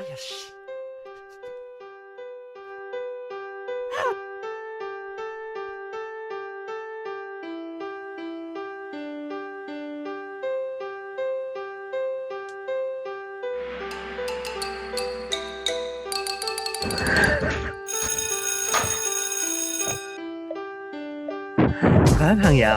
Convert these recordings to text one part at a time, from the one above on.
哎呀是。各位朋友，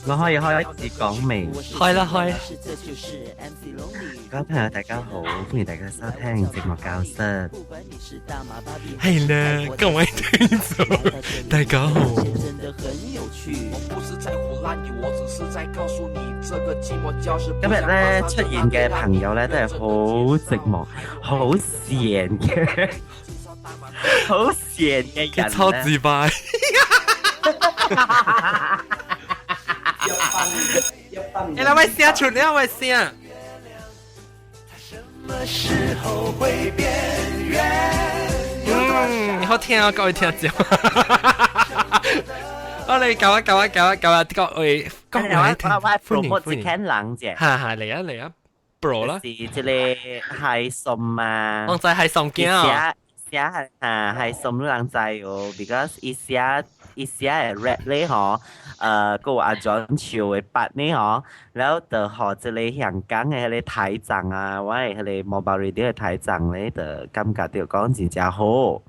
我可以開始講未？開啦開。各位朋友大家好，歡迎大家收聽寂寞教室。係啦，各位聽眾大家好。今日咧出現嘅朋友咧都係好寂寞、好閒嘅、好閒嘅人超自敗。你兩位聲出兩位聲。好聽啊，各位聽眾。我哋搞啊，各位歡迎歡迎。冷姐，係嚟啊 ，bro 啦。是這裡係送啊，我就係送件啊。寫係送都冷仔哦 ，because 一寫係 rap 咧嗬，個阿 John 唱嘅筆咧嗬，然後就學這裡香港嘅嗰啲睇證啊，或者嗰啲 mobile radio 嘅睇證咧，就感覺到講真正好。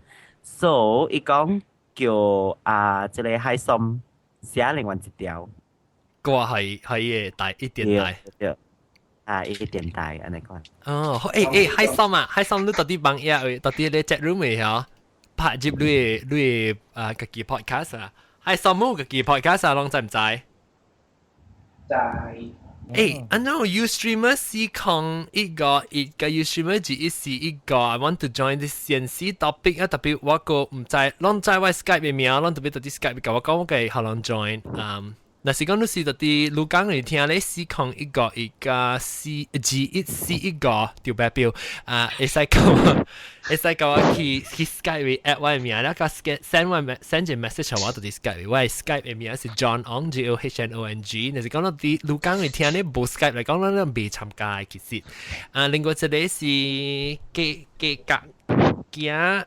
So 伊講叫這裡係送寫另外一條，個係嘅大一點大。對。一點大安尼講。哦，開心啊！開心你到底幫嘢，到底你 chat room 嘅嗬，拍接你個記 podcast 啊，開心冇個記 podcast 啊，攏知唔知？知。I know you streamer 是講一個 you streamer 只是一個 I want to join this CNC topic 啊，特別我個唔知，攏知我 Skype 嘅名，攏特別到啲 Skype 教我講我嘅可能 join 嗱，是講你是到啲錄講嚟聽咧，是講一個 G1C 一個條白表會使教我去 Skype 嘅 at 我嘅名，然後 send 個 message 我到啲 Skype，我係 Skype 嘅名是 John Ong JOHNONG，你是講到啲錄講嚟聽咧，冇 Skype 嚟講咧未參加嘅其實，另外一個是計格驚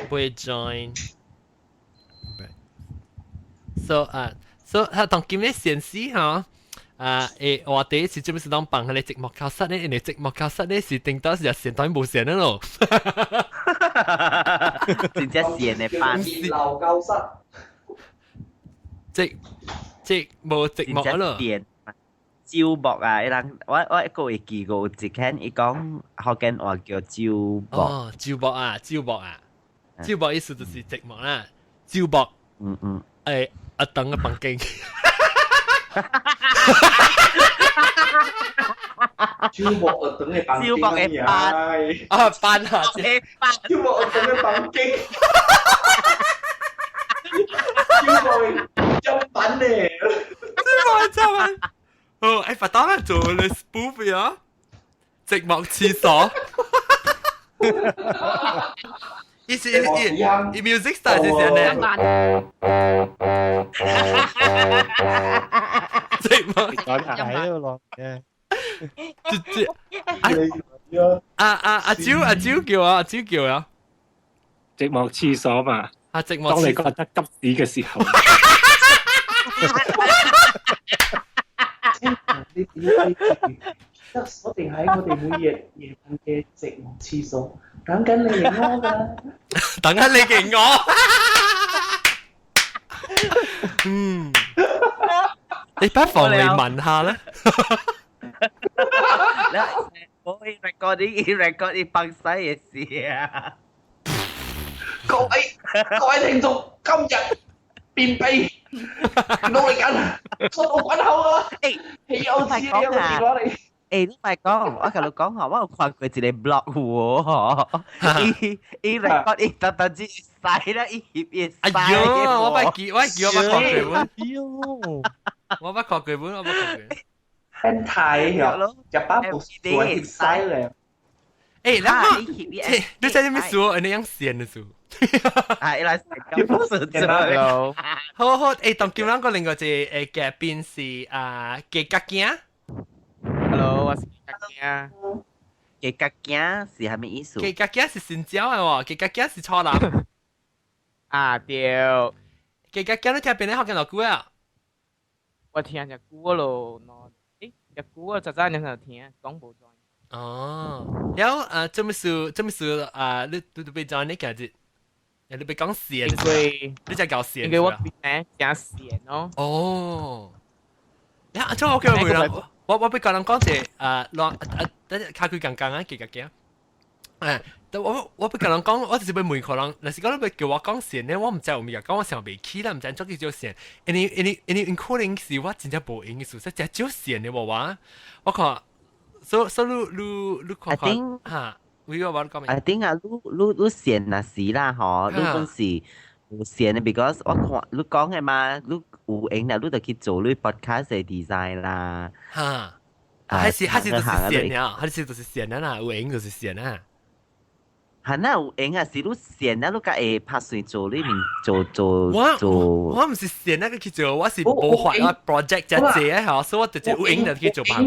會 join，so So 同今日先試嚇，我第一次做咩事當幫佢哋寂寞教室咧，人哋寂寞教室咧是定到時日成台冇成啦咯，真正閒嘅班，流教室，即冇寂寞咯。招博啊！一人我一個會記過，只聽伊講福建話叫招博。哦，招博啊，招博意思就是寂寞啦，招博。阿等嘅房間。招博阿等嘅房間。招博嘅班。班啊，招博阿等嘅房間。招博執品嚟。真係。哦，發當然做你 spoof 呀，寂寞廁所。以 music style 是點呢？寂寞。講喺度落嘅。阿蕉叫啊！寂寞廁所嘛。寂寞。當你覺得急屎嘅時候。我哋喺我哋每日夜晚嘅寂寞廁所，等緊你嚟屙㗎。等緊你嚟屙。你不妨嚟問下啦。我 record 啲崩西嘅事啊！各位聽眾，今日便秘。努力緊，出到滾口啊！氣有字你有個電話你。你唔係講，我同你講下，我有看過一個 blog 喎，伊 record 伊特登之曬啦，伊翕伊曬。哎呦，我不記，我看佢本。我不看佢本。變態呀！日巴布斯做翕曬咧。誒，你在呢邊數，你樣線的數。係啦，咁數咗咯。好好，當叫咱個另外一個嘉賓是雞格囝。Hello， 我是吉格囝。吉格囝是啥物意思？雞格囝是新疆的喎，雞格囝是初男。啊對，雞格囝你聽邊咧學緊多久啊？我聽只歌咯，只歌早早兩個聽，講無轉。哦，然後這麼說你被講你嘅字，你被講線，因為你就搞線。因為我邊咧正線咯。哦，呀，咁我叫回啦，我被講人講隻等下佢剛剛雞格囝。我被人講，我就是被問可能，但是講你叫我講線咧，我唔知有咩講，我想未起啦，唔知做幾少線。因可能是我真正無用嘅事，真少線嘅喎話，我看，所你看看嚇，我講咩？I think 啊，你線那是啦，嗬，你本是有線嘅，because 我看你講嘅嘛，你有影啦，你就去做你 podcast 嘅 design 啦。嚇，還是就是線啊，還是就是線啊，有影就是線啊。係那有影啊，是你線啊，你甲會拍算做呢面做。我唔是線那個去做，我是冇畫我 project 只隻啊，所以我直接有影就去做拍。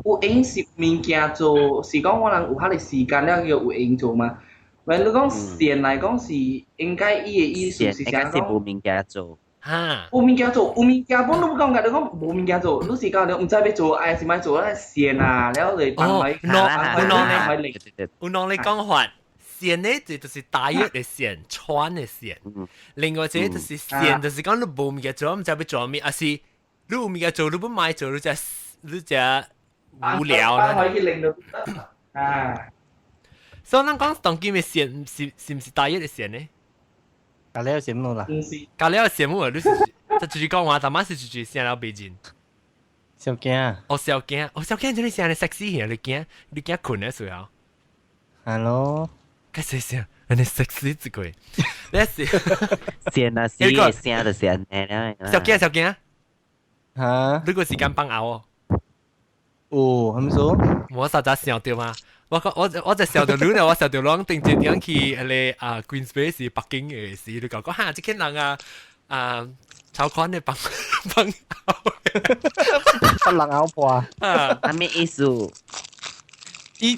有影是物件做，是講我人有遐個時間了叫有影做嘛。但你講線來講是應該伊個意思是啥講？是無物件做。嚇，有物件做，有物件本你唔講㗎，你講無物件做，你是講你唔知要做，哎是咪做咧線啊，然後嚟放喺有兩個講法，線咧就是大約嘅線，穿嘅線。另外一個就是線，就是講你無物件做，唔知要做咩，還是你有物件做，你不買做，你就無聊啦。可以令到啊。所以咱講當今嘅線是唔是大約嘅線呢？隔離有線冇啦？唔是。隔離有線冇啊？你就直接講話，但係是直接線了北京。小驚。小驚就你成日 sexy 嘅，你驚困嘅時候。Hello。該誰先？你 sexy 之鬼。你是線啊，是嘅聲就線誒。小驚。嚇？你個時間幫熬哦。哦，係咪說？我實在想到嘛，我就想到你咧，我想到啷定點樣去嚟Queensway 是北京嘅事，你講嚇，即個人超寬嘅幫不能拗破啊！係咩意思？伊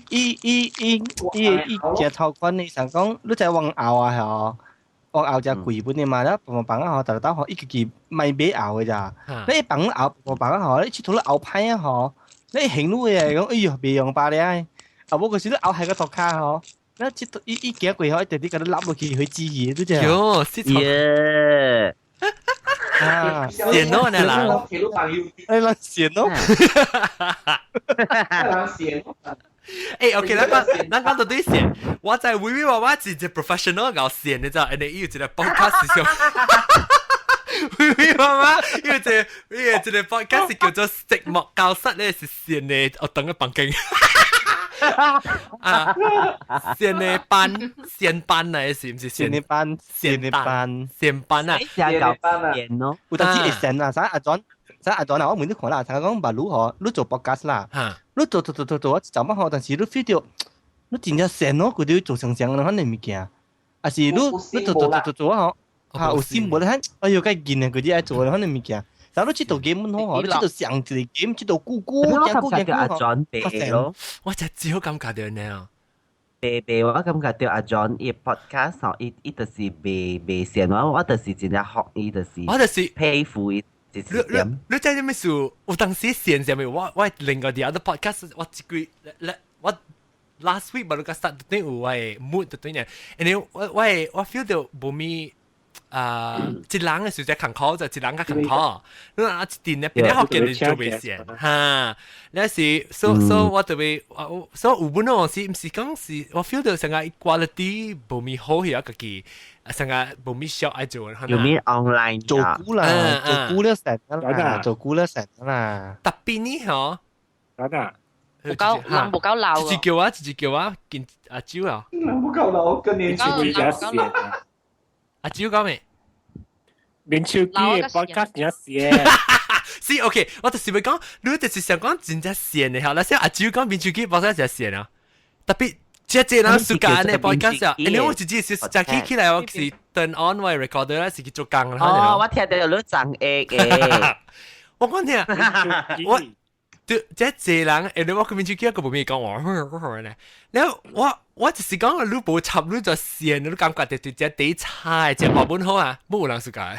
隻超寬你想講，你在往拗啊係往拗只貴本嘅嘛，啦幫幫啊，但係打學一個咪俾拗嘅咋，你幫拗幫啊，你出頭你拗派啊嗬。你行路嘅講，哎呦，別用吧你啊！啊，我嗰時都拗係個托卡嗬，那即依幾個月可以特啲咁攬落去去支嘢都啫。喲，是錯。啊，線咯你啦，你諗線咯？誒，OK，咱講到啲線，我就係會話我自己 professional 搞線，你知道？你要一個 podcast 上。媽媽，因為這個 podcast 叫做寂寞教室咧，是線嘅我等嘅房間。線嘅班嚟，是唔是線嘅班？線班啊！線咯，有陣時會線啊，啥阿John 啊，我每次看啦，成日講白魯嗬，你做 podcast 啦，你做，我就乜嗬，但是你 feel 到，你真正線咯，佢哋做成咁嘅物件，還是你做啊嗬？嚇，有先冇咧，哎呦，梗係見啊！佢啲愛做可能物件，但係你知道 game 唔好，你知道上一個 game，知道咕叫阿 John 白咯。我就只好感覺到呢。白，我感覺到阿 John 伊 podcast 嗬，伊就是白線，我就是真係學伊就是。我就是佩服伊，就是點。你真係咩事？有當時線上面，我另外啲 other podcast，我我 last week 我個 start 對我係 mood 對呢，然後我 feel 到冇咩。一人嘅時就坎坷就一人嘅坎坷，你話一定咧邊啲學嘅你做未成嚇，你是所我特別所有本來是唔是講是我 feel 到成個 quality 冇咪好嘅一個嘅，成個冇咪少愛做，有咩 online 做估啦，做估了成啦，做估了成啦，特別呢嗬，冇夠人冇夠鬧直接叫啊，見阿蕉啊，冇夠鬧，跟年前會加線。阿蕉講咩？面手機嘅 podcast 有線。是 OK， 我就是咪講，你就是想講真正線嘅嚇，那些阿蕉講面手機 podcast 就線啊，特別这人暑假呢 podcast 啊，因为我自己是早起来我是 turn on 我 recorder 啦，是去做工啦。哦，我聽到有啲爭嘅。我講聽，我這人，你我咁樣去幾個部面講我咧，然後我就是講你無插你就線，你感覺就只底菜，只爆本好啊，冇有人暑假。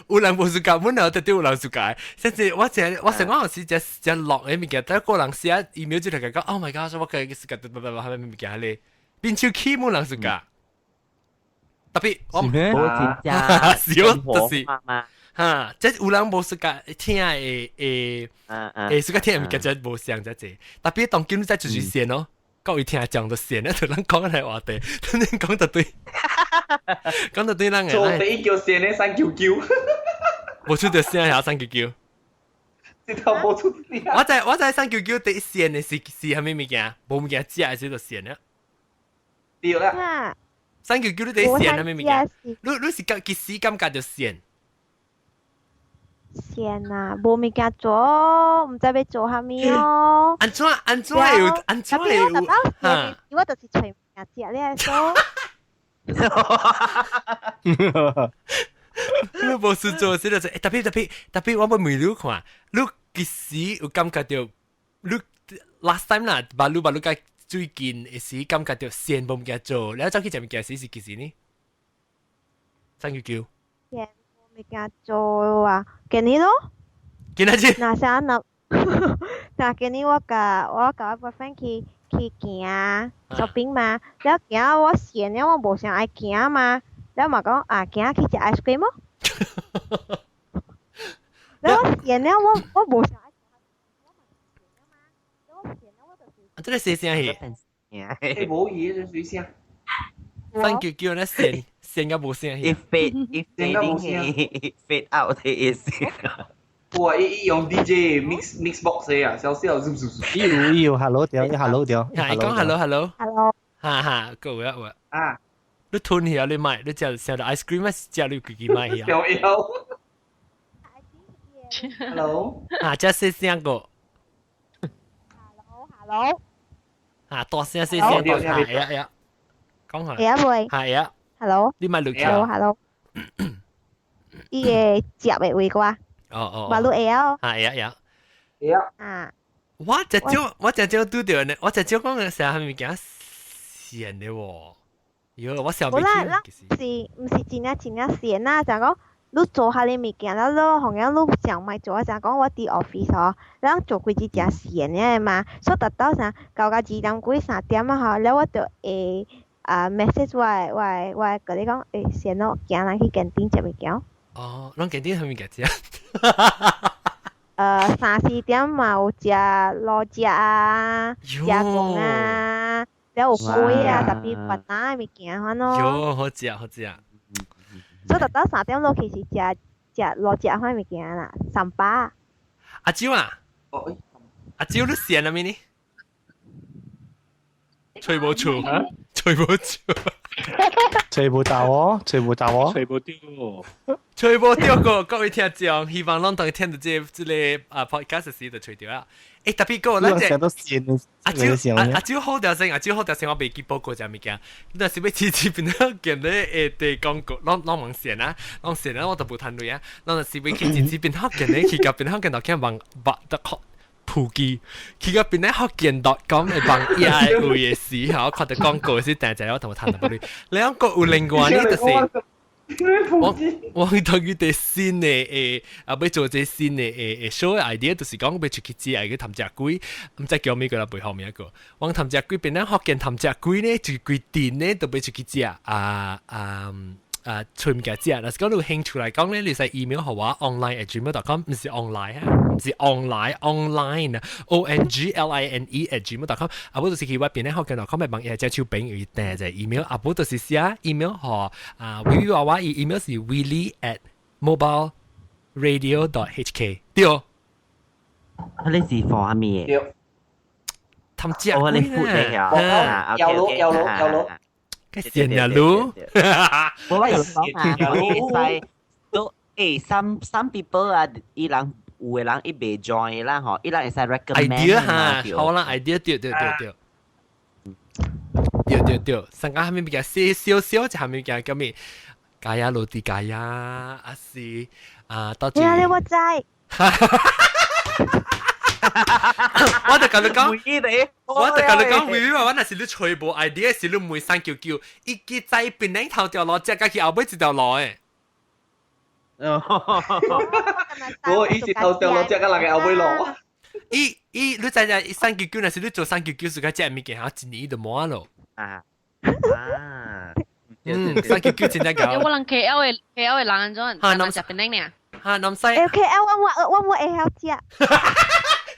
有人無暑假，本來就對有人暑假。甚至我成我時只落嘅物件，但個人寫 email 就嚟講 ，Oh my god！ 我嘅暑假係咪物件咧？變超 key 冇人暑假，特別我少就是嚇，即有人無暑假聽暑假聽嘅物件真無相啫啫。特別當今在就是線咯。各位聽講到線咧，就咱講嚟話題，等陣講到對，講到對人嘅。做第一叫線咧399，冇出到線係399。直頭冇出線。我在399第一線嘅是係咩物件？冇物件只係寫到線咧。對啦。399你第一線係咩物件？你是幾時感覺到線？線啊，冇物件做，唔知要做啥物哦。安怎有？嚇！我就是找物件食咧，所。你無事做時就特別我問你看，你幾時有感覺到？你 last time 啦，巴魯介最近嘅時感覺到線冇物件做，然後走去食物件時是幾時呢？399。物件做啊，今日咯。今日先。嗱，啥嗱？嗱，今日我甲我 boyfriend 去行 shopping 嘛，แล้ว行我線了我無想愛行嘛，แล้ว嘛講啊行去食 ice cream 咯。แล้ว我線了我無想愛啊，這個寫聲係。誒冇嘢，水聲。399咧線嘅無聲係。If fade out 嘅意思。哇！用 DJ mix box 啊，小小是不是？有 hello 掉，hello 掉。係講 hello。哈，夠啊！啊，你吞起你買，你食到 ice cream 啊，食你自己買起啊。有。Hello。啊，即係聲個。Hello。啊，大聲係啊，講下。係啊，喂。係啊。Hello。你買落去。Hello。伊個接嘅位啩？哦。馬路 L。係啊。啊。我只少拄到呢，我只少講嘅時候係咪驚線嘅喎？喲，我想唔起。唔是真線啦，就講你做下你物件啦，你同樣你想咪做，就講我啲 office 哦，咱做幾隻線嘅嘛，所以達到啥到2點幾3點啊嗬，แล้ว我就message 我嗰啲講線咯，行嚟去canteen食物件。哦，咱canteen係咪嘅啫？3、4點嘛有食螺食啊，食公啊，แล้ว有龜啊，特別雲南嘅物件款咯。喲，好食。所以達到3點落去是食螺食款物件啦，三巴。阿蕉啊，阿蕉你線啦咩呢？吹冇出，吹冇掉個，各位聽眾，希望咱當聽到這個podcast 時就吹掉啦。特別個咱隻阿蕉好條聲，我未記報過隻物件，但是要次次變咗見咧地廣告，咱網線啊，我都冇談類啊，咱是要去次次變學見咧，去到變學見到見網得學。普及，佢嗰邊咧學見.com 係幫 AI 有嘢事，我看到廣告先，但係我同我談到你，兩個有另外呢就是我同佢哋新嘅要做啲新嘅show idea，就是講要出去接嘅談隻龜，唔知叫咩個啦背後面一個，我談隻龜邊咧學見談隻龜咧，就龜電咧都要出去接吹唔嘅啫，嗱，講到興趣嚟講咧，你使 email 號話 online@gmail.com， 唔是 online 啊，唔是 online online@gline@gmail.com， 啊，不就是去外邊咧學嘅.com 咪幫嘢借手柄而訂就 email， 啊，不就是寫 email 號微話話 email 是 willy@mobileradio.hk， 對哦。你是放下咩？氹隻龜啦，有咯。線呀路，我話有講啊，都some people 啊，伊人有嘅人伊未 join 啦，嗬，伊人會使 recommend idea 嚇，好啦 idea 對。對，上個下面比較少，就下面比較叫咩？加呀，羅迪加呀，啊是多謝。你我知。我就跟你講，我就跟你講，微微話我那是你吹無 idea，是你每三叫，一記在邊頂頭條路，只加去後尾一條路誒。我以前頭掉落只個人嘅後尾路。你知唔知三叫那是你做三叫是個只物件，嚇一年就冇咯。三叫真係搞。我諗 KL 嘅人咗，係咪食邊頂呢？嚇，南西。LKL 我會會知啊。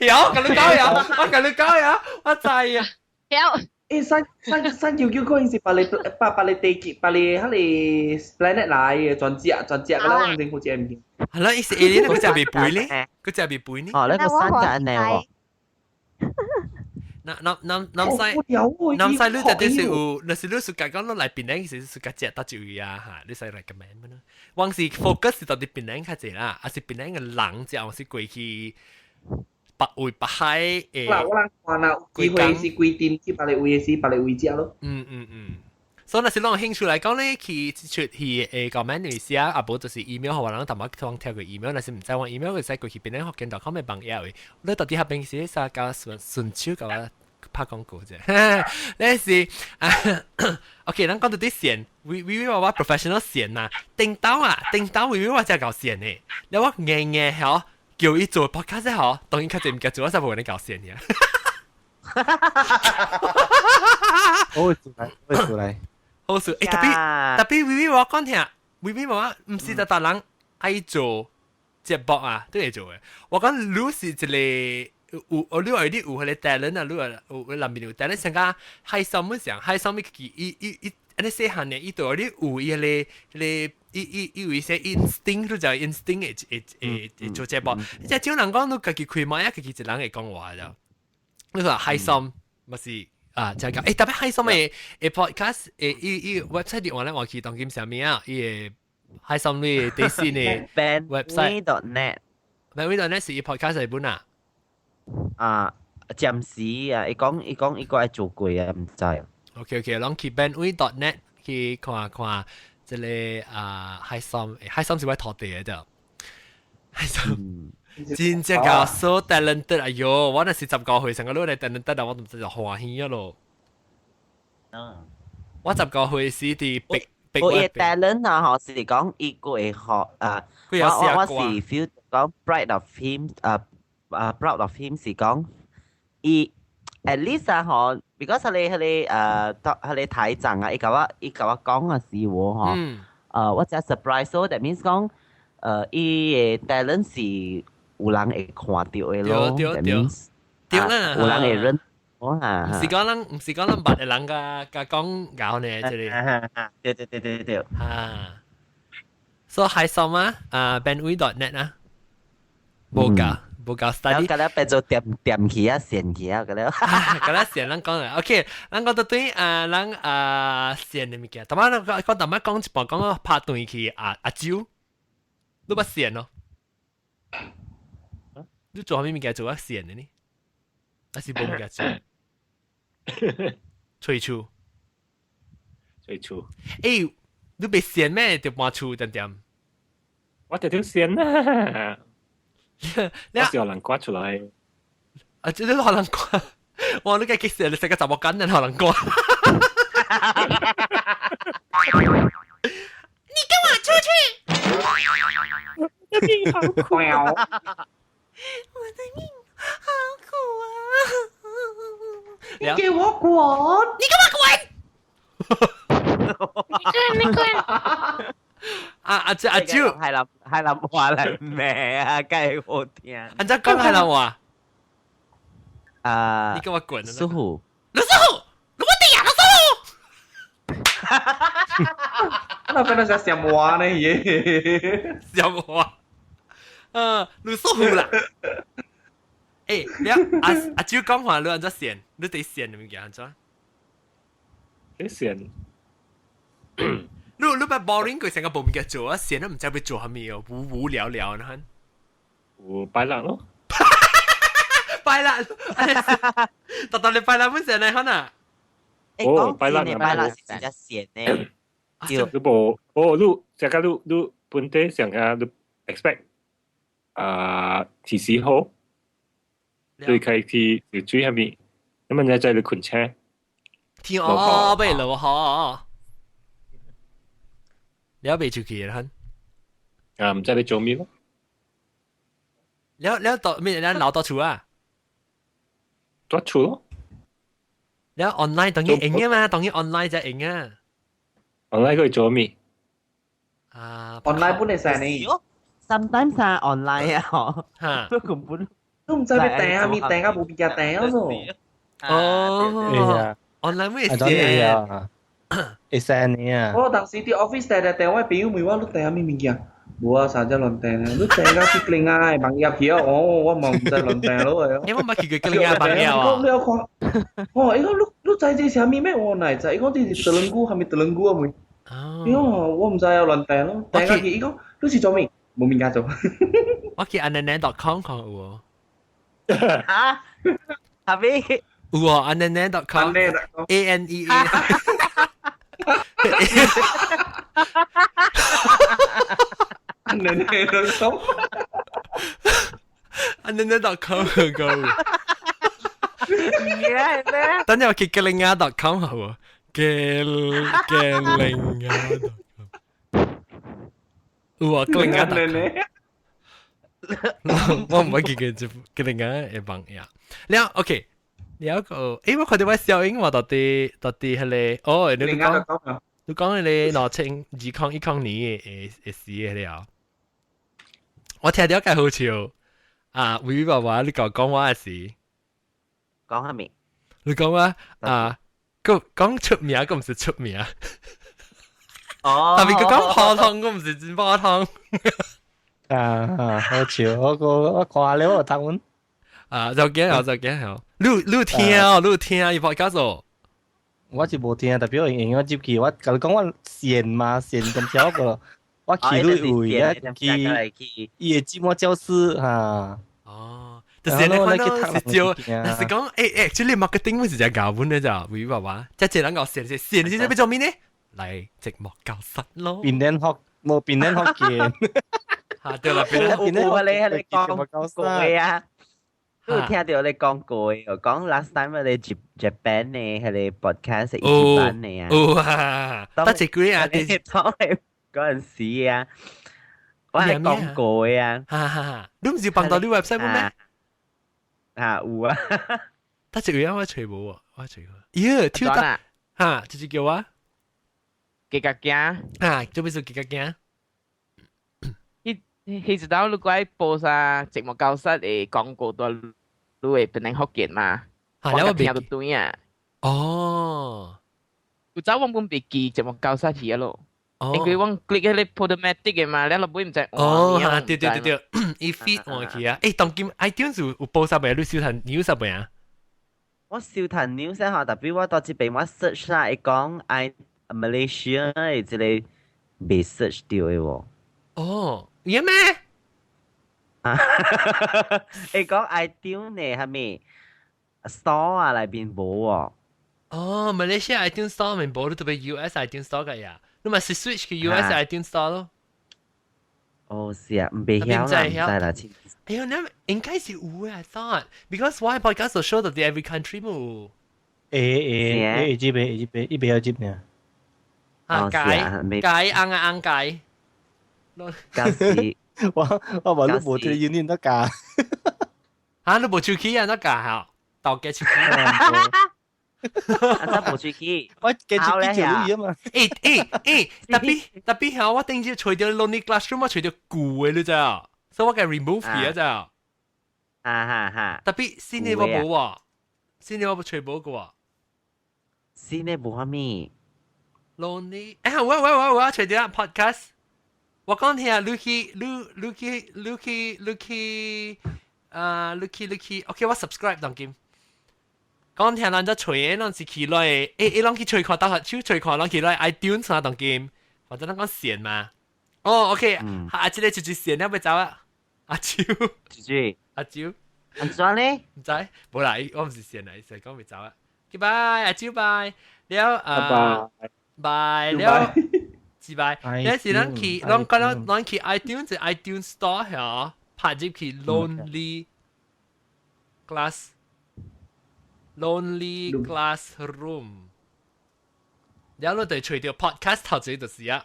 有，跟你講有，我跟你講有，我知啊。有。三叫嗰陣時，把你地結，把你喺你 planet 嚟嘅轉隻嘅啦，我政府隻唔見。係啦，意思係呢個就係被背呢，佢就係被背呢。哦，呢個三個人嚟喎。南西你就啲是有，那是你暑假講攞嚟檳榔，其實暑假隻得住啊嚇，你使嚟咁樣咩咯？還是 focus 到啲檳榔較濟啦，還是檳榔嘅人之後是過去北位北海誒。嗱，我諗話啦，機會是規定，只把你位嘅是把你位隻咯。所以那是攞興趣嚟講咧，去出去講咩意思啊？啊，無就是 email 學話人同埋通跳個 email，那是唔知我 email 佢使過去檳榔學見到 comment 幫嘢，你到底下邊時實教順手教我拍廣告啫。呢是OK，咱講到啲線，we 話 professional 線啊，叮當啊，we 話真係搞線嘅，你話硬嗬，叫伊做 podcast 嗬，當然佢哋唔叫做，我就冇人搞線嘅。我會做嚟。好笑，特別 VV 我講聽 ，VV 我唔是特人愛做節目啊，都係做嘅。我講你是一個你話有啲有佢哋 talent 啊，你話有裡面有 talent，成個喺上面上喺上面佢你細漢嘅，伊度有啲有伊有一些 instinct， 都就 instinct 誒做節目。即係少人講到自己開麥啊，自己一人會講話就，你話喺上咪是。就係咁，特別開心嘅podcast，依 website 啲話咧，我去當今上面啊，依開心嘅第四呢 bandway.net 是依 podcast 嚟本啊。暫時啊，伊講伊個係做過啊，唔知。OK，攏去 bandway.net 去看看，即係開心是位土地嘅啫，開心。真正教 so talented 哎喲，我那是19歲，成個女嚟 talented 啊，我唔知就歡喜咗咯。我19歲是啲逼我嘅 talent 啊，學是講伊個會學我是 feel 講 proud of him proud of him 是講伊 at least 啊，學 because 佢睇陣啊，伊甲我講啊是喎，我只 surprise so that means 講伊嘅 talent 是。有人會看到嘅咯，對啦，有人會認我嚇，唔是講咱捌嘅人甲講咬呢，即係對嚇。所以係什麼bandway.net 啊？冇教 study。咁咧變做點起啊，線起啊，咁咧。咁咧線咱講啦 ，OK， 咱講到對咱線嘅物件，同埋講一半講拍斷去阿蕉，你捌線咯？你做咩物件做一線嘅呢？還是冇物件做？吹厝。誒，你被線咩？就搬厝點？我條線啊！我是學人刮出來。啊，即係學人刮。哇！你嘅激死你成個雜物緊人學人刮。你跟我出去！我的命好苦啊！我的命好苦啊！你給我滾！你給我滾！你滾！阿蕉係啦話嚟咩啊？梗係好聽。阿蕉講係啦話。你給我滾！蘇虎，老蘇虎，老我哋呀，老蘇虎。那邊度係什麼呢？嘢，什麼？老蘇虎啦。誒，你阿蕉講話你按咗線，你對線點樣做？啲線。你咪 boring 佢成個部面嘅做啊，線都唔知佢做係咩哦，無聊聊呢ਹਨ。我擺爛咯。擺爛，特你擺爛乜線嚟可能？講拜六拜六是真正線呢。你無你即個你本地上啊，你 expect 24號對開去就最下面，咁樣你再你困車。天哦，不如落河。你未出去啦？唔知你做咩咯？你到咩？你留到厝啊？多厝咯。你 online 當然贏啊嘛，當然 online 就贏啊。online 可以做咩？online 本嚟成你。sometimes 啊 online 啊，嚇，都唔知咩訂啊，咪訂啊，冇邊架訂啊咯。哦，online 咩事啊？會send 你啊？我當時啲 office 訂，我表妹話你訂咩物件？冇啊，啥只亂訂啊？你訂啊去另外網頁去啊？我唔知亂訂咯係。你冇乜去另外網頁啊？你有看？哦，伊講你知這啥物咩？我哪知？伊講啲是德倫古，係咪德倫古啊？妹？我唔知啊，亂訂咯。訂啊去，伊講你是做咩？冇物件做。我去 ananan.com 看有啊？係咪？有啊 ananan.com ANEA。ananan.com 個。等陣我去 galinga.com 好喎 galinga.com 有啊 galinga.com 我唔會記嘅galinga 嘅網頁。แล้วโอเคแล้วก็我看到我小英話到底係你哦，你講你攞清2012年嘅事嘅了。我聽到介好笑啊！微微爸爸，你講我嘅事。講下面，你講啊講出名，咁唔是出名。哦，特別佢講泡湯，咁唔是真泡湯。好笑，我看了我讀文。就驚，你聽，要拍假做。我是冇聽，特別我接佢，我甲你講我線嘛，線咁少個，我去你位啊，去伊個寂寞教室嚇。哦。就是你看到是就，但是講actually marketing 是只教本嘅咋，會爸爸，即係人講線你知唔知做咩呢？嚟寂寞教室咯。變臉學冇變臉學見。嚇對啦，變臉。我你喺你講過啊，都聽到你講過，講 last time 我哋 Japan 呢，係你 podcast 一班呢啊。哇！得隻鬼啊！你講你嗰陣時啊，我係講過啊。哈，你唔是幫到你 website 咩？有啊，得隻樣我除冇喎，我除過。咦，跳得嚇，直接叫我。幾格驚做咩做幾格驚？佢知道你嗰播sa節目教室嘅廣告都你會變成福建嘛？我聽到對啊。哦，我早我本別記節目教室去咯。因為我 click 喺你 Podomatic 嘅嘛，你落尾唔知。哦，對，一 feed 我去啊！當今 iTunes 有報啥嘢？你收睇 news 啥嘢啊？我收睇 news 嚇，特別我到這邊我 search 啦，講Malaysia 嘅這類被 search 掉嘅喎。哦，有咩？講 iTunes 呢係咪 store 啊裏邊冇喎？哦 ，Malaysia iTunes store 咪冇，特別 US iTunes store 嘅呀。你咪是 switch 去 US iTunes store 咯。哦，是啊，唔俾曉啦，唔知啦。哎呦，那應該是有嘅 ，I thought because why podcast will show that every country 冇。接要接呢。啊，解硬解。假是我話你冇條要念得㗎。嚇，你冇手機啊？得㗎嚇，倒嘅手機。真冇出去，我繼續做呢嘢嘛。特別係我頂住除掉 Lonely Classroom， 我除掉舊嘅你咋，所以我嘅 remove 佢咋。特別新嘅我冇喎，新嘅我除冇嘅喎。新嘅冇咩 ？Lonely， 喂，除掉 podcast。我講聽啊 ，Lucky， OK，我 subscribe 當劍。講聽人哋除嘢，人是起來，人去除看，打手除看，人起來 iTunes 啊當劍，或者人講線嘛。哦 ，OK， 阿姐你直接線，你要唔走啊？阿超，阿超，安怎咧？唔知，冇啦，我唔是線嚟，成日講未走啊。Goodbye，阿超拜。了拜了，是拜。你是咱去，咱去 iTunes Store 嚇，拍入去 Lonely Classroom，然後你哋除掉 podcast 頭先就是啊。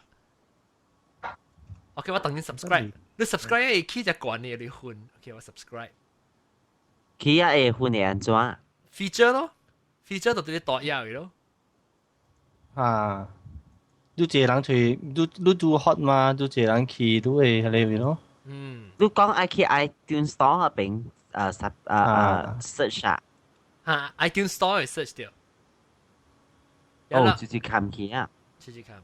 OK， 我等你 subscribe，你 subscribe 會起只關你分。OK， 我 subscribe。起啊會分係安怎？feature 咯 ，feature 就對你多樣嘅咯。啊，都這人去，都做 hot 嘛，都這人去都會係你咯。嗯。你講愛去 iTunes Store 嗰邊search 啊。嚇 ，iTunes Store 會 search 掉。哦，就是看去啊。試試看。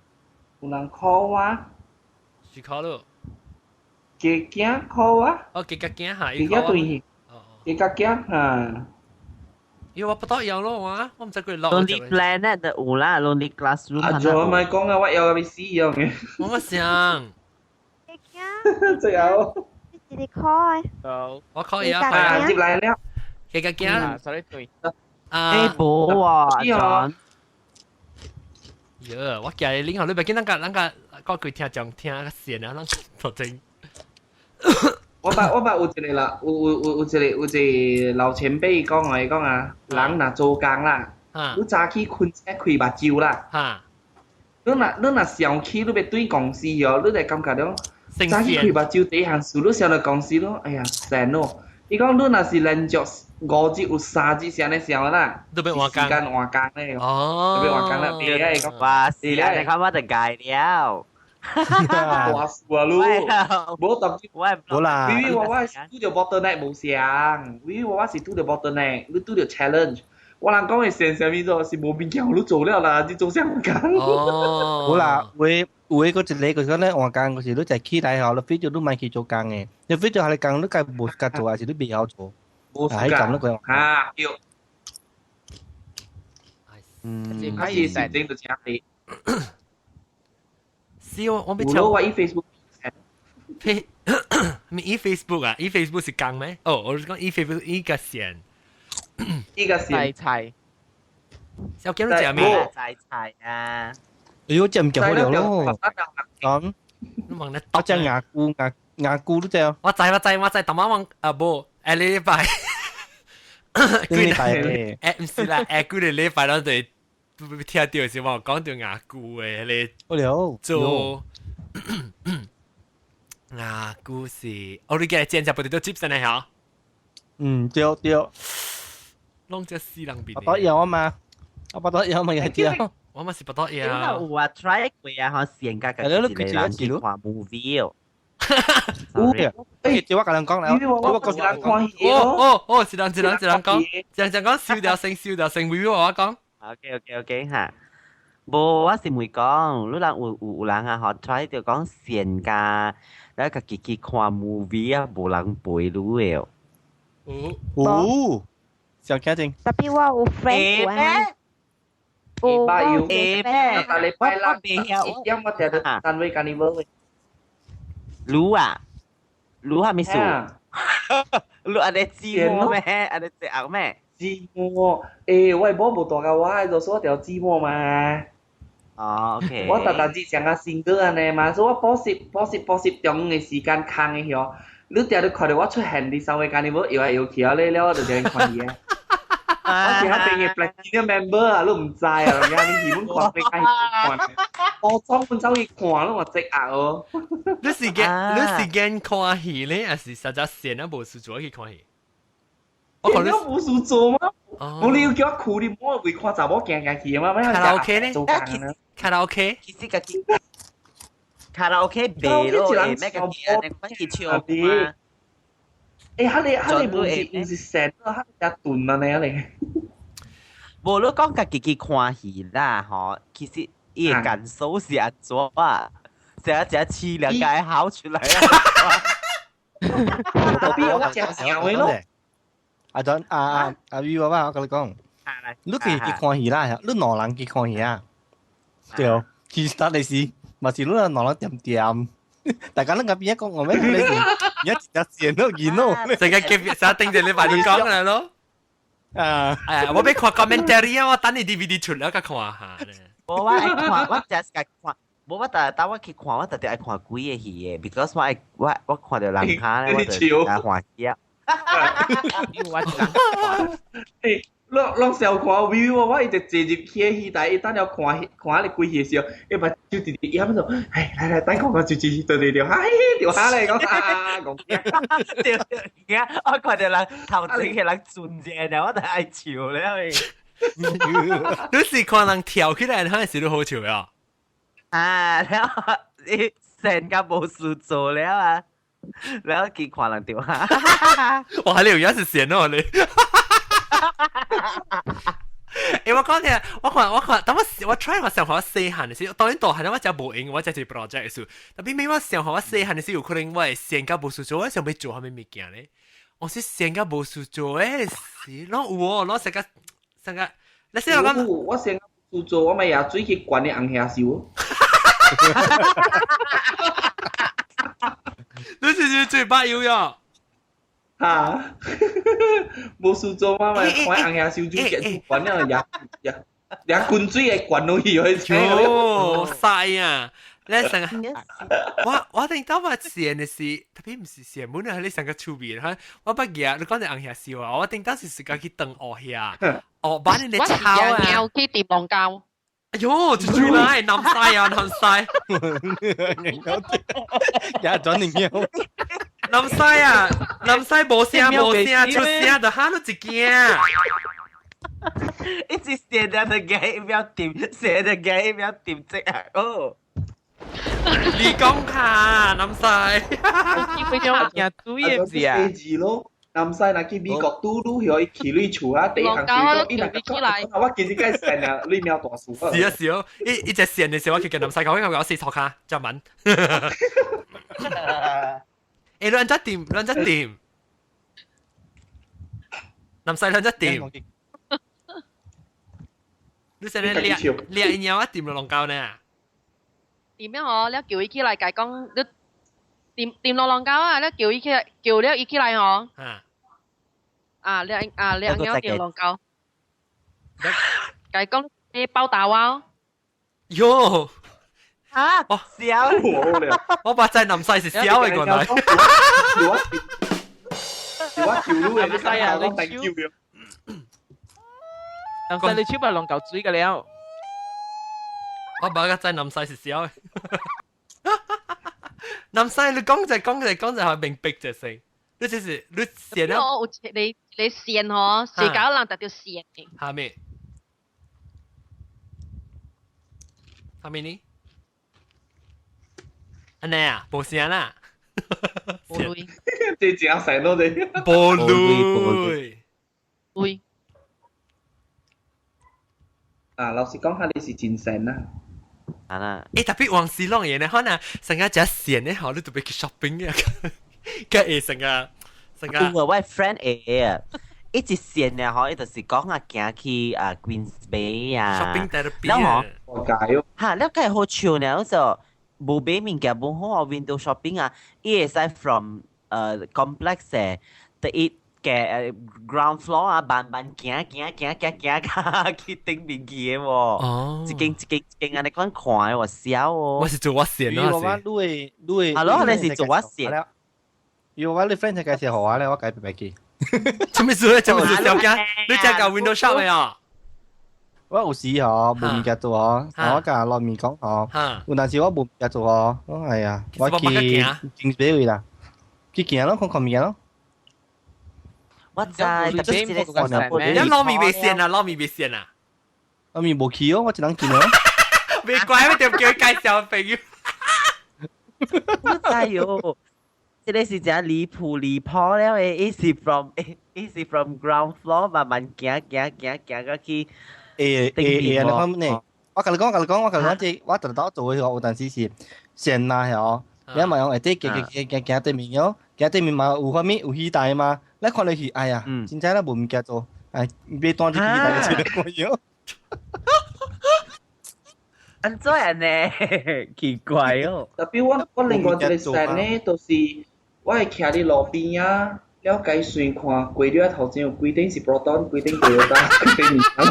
有人 call 啊？是 call 咯。幾驚 call 啊？哦，幾驚嚇，幾驚對。幾驚嚇。因為我不多樣咯，我唔知佢落。Lonely Planet 的有啦，Lonely Classroom。啊，仲咪講啊，我有咪死樣嘅。我想。仲有。你 call 好，我 call 而家。啊，接嚟了。幾驚？sorry 對。誒冇喎，John。呀，我叫你領後，你咪見咱個佢聽講聽個線啊，咱頭先。我捌有一個啦，有一個老前輩講啊，人若做工啦，你早起困醒開目睭啦，你若上起你要對公司哦，你就感覺到早起開目睭第一項事，你上到公司咯，哎呀神咯！伊講你若是連續5日有3日上咧上啦，特別換時間換工咧，哦，特別換工啦，你咧講哇，是啦，你看我就戒了。話事啊，你冇當冇啦。微微娃娃是拄着 bottleneck 無相，微微娃娃是拄着 bottleneck，你拄着 challenge。我人講嘅成啥物做是無物件，你做了啦，你做啥物工？冇啦，會嗰一個佢咧換工嗰時，你就起來後，你非做都咪去做工嘅，你非做下你工，你計冇時間做，還是你未好做？冇時間。咁咯，佢啊，要。可以成整到請你。是我未跳。我 Facebook。咪 Facebook 啊 ？Facebook 是講咩？哦，我是講 Facebook 依個線。依個線。菜。小驚你食咩？菜啊！哎呦，真唔夾好料咯。咁，我隻牙菇都隻。我知，特晚望冇，下禮拜。禮拜唔是啦，下個禮拜咱對聽到時我講到牙菇嘅，你做牙菇是，我哋嘅煎只部隊都接上嚟嚇。對。弄只死人邊。不多有啊嘛，我不多有咪係啲。我咪是不多有。有啊 ，try 過啊，可試人家嘅人哋看 movie 哦。誒，我跟人講啦，我講人講。哦，是人講，就講笑掉聲，微微話講。OK 嚇。無，我是咪講，你人有人啊，學 try 就講線㗎，แล้วก็自己看 movie 啊，無人陪你嘅。哦，上家庭。特別我有 friend 嘅。有咩？但你拜啦，因我哋係單位 carnival 嘅。รู้係咪數？รู้อะไรจีโม่แม่อะไรเจ้าแม่จีโม่我冇大個我就說條จีโม่嘛。哦 ，OK。我特特只上個新歌安尼嘛，所以我補習中嘅時間空嘅喎。你條你看到我出現啲稍微 carnival 搖來搖去啊，你我就點看嘢。我是喺邊嘅 Platinum member 啊，你唔知啊，人家你基本看俾睇看，我專門走去看，你話積壓哦。你時間看戲咧，還是實在線啊？無事做去看戲。我講你無事做嗎？我你要叫我哭，你冇會看查某行去啊嘛？卡拉 OK 咧？卡拉 OK？其實個卡拉 OK 別咯，誒咩個嘢？你關佢唱嘛？你唔是成個黑一頓啊你。無你講家己看戲啦，吼，其實伊個感受是安怎啊？成日飼兩個跑出來啊！邊有一隻鳥嘅咯？阿俊阿 V 娃娃，我跟你講，你去看戲啦，你兩人去看戲啊？對，其實你是，咪是你兩人點。大家都咁邊一個我咩？你一條線都見咯，成日見成日盯住你埋你講嚟咯。我要看 commentary 啊，我等你 DVD 出了，甲看下咧。我愛看，我 just 甲看。無我但我去看，我特別愛看鬼嘅戲嘅 ，because 我看到人蝦咧，我就大歡喜啊！誒，攏小看 view 喎，我一直坐入去嘅戲台，等了看你鬼戲嘅時候，一把手直直壓喺度，嚟，等看就對，條蝦嚟講對，我看到人頭前嘅人轉正，我就愛笑咧。你是看人跳起來，嗰陣時都好笑啊！然後你成個無事做了啊，然後佢看人掉下。哇！你而家是閒咯你。我講聽，我看，等我 try 我上學細漢嘅時候，當然大漢我真無用，我真係 project 嘅時候，特別尾我上學我細漢嘅時候，有可能我係閒到無事做，我想要做下咩物件咧？我是閒到無事做誒，是攞有喎，攞成個，你先我講，我閒到無事做，我咪也水去灌你紅蝦燒。你是嘴巴有呀？嚇，無事做嘛咪看紅蝦燒煮嘅，灌了也灌水嘅灌落去去。哦，曬啊！你成日我定當我閒嘅事，特別唔是閒本啊！你成個趣味嚇，我不記啊！你講你紅蝦燒啊！我定當時時間去燉鵝蝦，鵝板你炒啊！我去掂浪膠。哎呦，最最來南西啊，南西，也轉你喵，南西啊，南西冇聲出聲就喊到一件。一直寫到個嘅秒點，寫到嘅秒點即係哦。你講下南西，佢有人注意唔是啊？南西那去美國嘟嘟去去你厝啊，第一行水果，伊那個我其實該成啊，你喵大樹。是啊是啊，一隻線嘅時候，我叫南西講，因為我四錯卡，就問。誒，兩隻店，南西兩隻店。你成日掠一鳥一店落龍膠呢？點樣哦？你叫伊起來解講，你掂落浪膠啊！你叫伊起來，叫了伊起來哦。你叫浪膠。解講你包大話。喲！嚇！小我把在南西是小嘅過來。我叫你你西啊！你定叫嘅。南西你超把浪嚿水嘅了。我把個在南西是小嘅。南西你講就係明逼就成，你就是你線啊！你線嗬，時搞人特條線嘅。下面呢？安尼啊，冇線啦。冇類。即係正成咯你。冇類。類。老實講下你是真成啦。特別往時浪嘢咧，可能成日只線咧，好你特別去 shopping 嘅，嘅嘢成日。我 friend 誒，一直線咧，嗬，就是講啊，行去Queens Bay 啊。shopping therapy 啊。我解咯。嚇，你梗係好笑咧，就冇俾物件冇好啊 ，window shopping 啊，伊會使 from complex 嘅第一。嘅ground floor 啊，慢慢行去頂面嘅喎。哦，一間啊，你講看喎，笑喎。我是做我線咯。Hello，你是做我線。如果你 friend 介紹我咧，我改俾佢。做咩事？小家，你只搞 window shop 未啊？我有時嗬冇物件做嗬，我甲落面講嗬，有陣時我冇物件做嗬，我係啊，我去經俾佢啦，去行咯，看物件咯。我知，特別是你講嘅。有糯米未線啊？糯米未線啊？糯米冇去哦，我只能見咯。未怪咩？點叫佢介紹朋友？我知喲，即係是只離譜了誒，伊是 from ground floor 慢慢行過去。你講咩？我同你講，我特登做嘅有陣時是線啦，係哦。你咪用行對面咯，行對面嘛有方面有魚大嘛。你看落去，哎呀，真正都冇物件做，別當啲魚大嘅出嚟講。安怎樣呢？奇怪哦。特別我另外一個線呢，就是我係徛喺路邊啊，了了計算看幾條頭先有幾頂是 proton， 幾頂 delta， 幾頂二。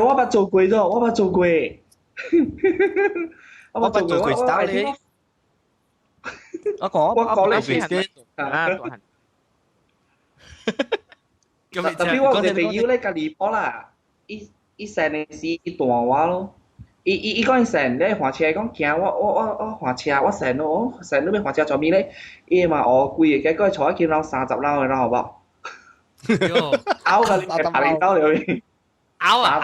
我捌做過咗，我捌做過。我捌做過打你。我講你先。特別我哋朋友咧，隔離波啦，伊成嘅是伊大話咯。伊講伊成，你換車講行，我換車，我成咯，我成都要換車做咩咧？伊嘛我貴嘅，嗰坐一見樓30樓嘅啦，好唔好？拗㗎，你係拍你兜嚟。拗啊，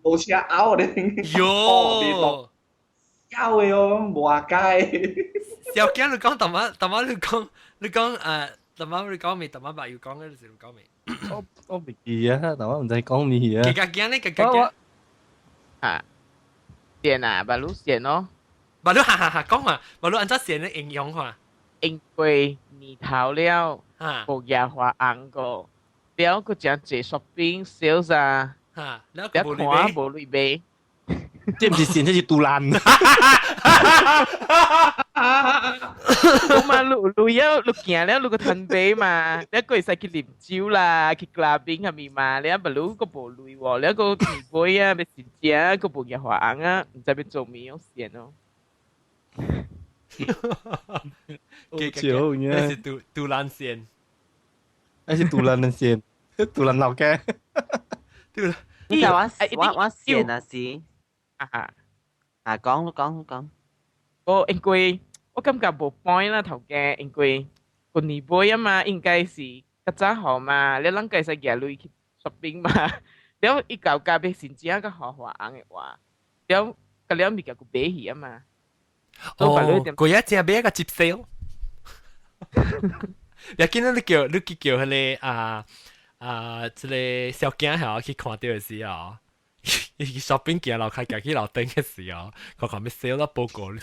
冇車拗你。喲，拗嘅喎，冇話街。小驚你講，特晚你講特晚你講未？特晚白要講嗰陣時你講未？我唔記啊，特晚唔使講咩啊。更加驚呢，更加驚。啊，線啊，白鷺線咯。白鷺哈，講話白鷺按照線嘅形容話，因為年頭了，木葉花紅個，了個正濟 shopping sales 啊，了看無類買。這唔是線，這是杜蘭。我嘛路要路行了路個吞杯嘛，你個會使去啉酒啦，去 clubbing 係咪嘛？你不路個無類喎，你個甜杯啊，要食食個無嘢花紅啊，唔知要做咩用線咯。好笑呢！那是杜蘭線，那是杜蘭的線，杜蘭老嘅。杜蘭，我線啊是。講。哦，因為我感覺無 point 啦，頭家，因為個年輩啊嘛，應該是較早好嘛，你啷個使舉類去 shopping 嘛，了伊搞價別先正個豪華紅嘅話，了個了物件個買去啊嘛。哦，個一正買一個接 sale。你見到你叫佢哋即個小驚係去看到嘅時候。去 shopping 行樓下行去樓頂嘅時候，佢咩 sale 都報告你。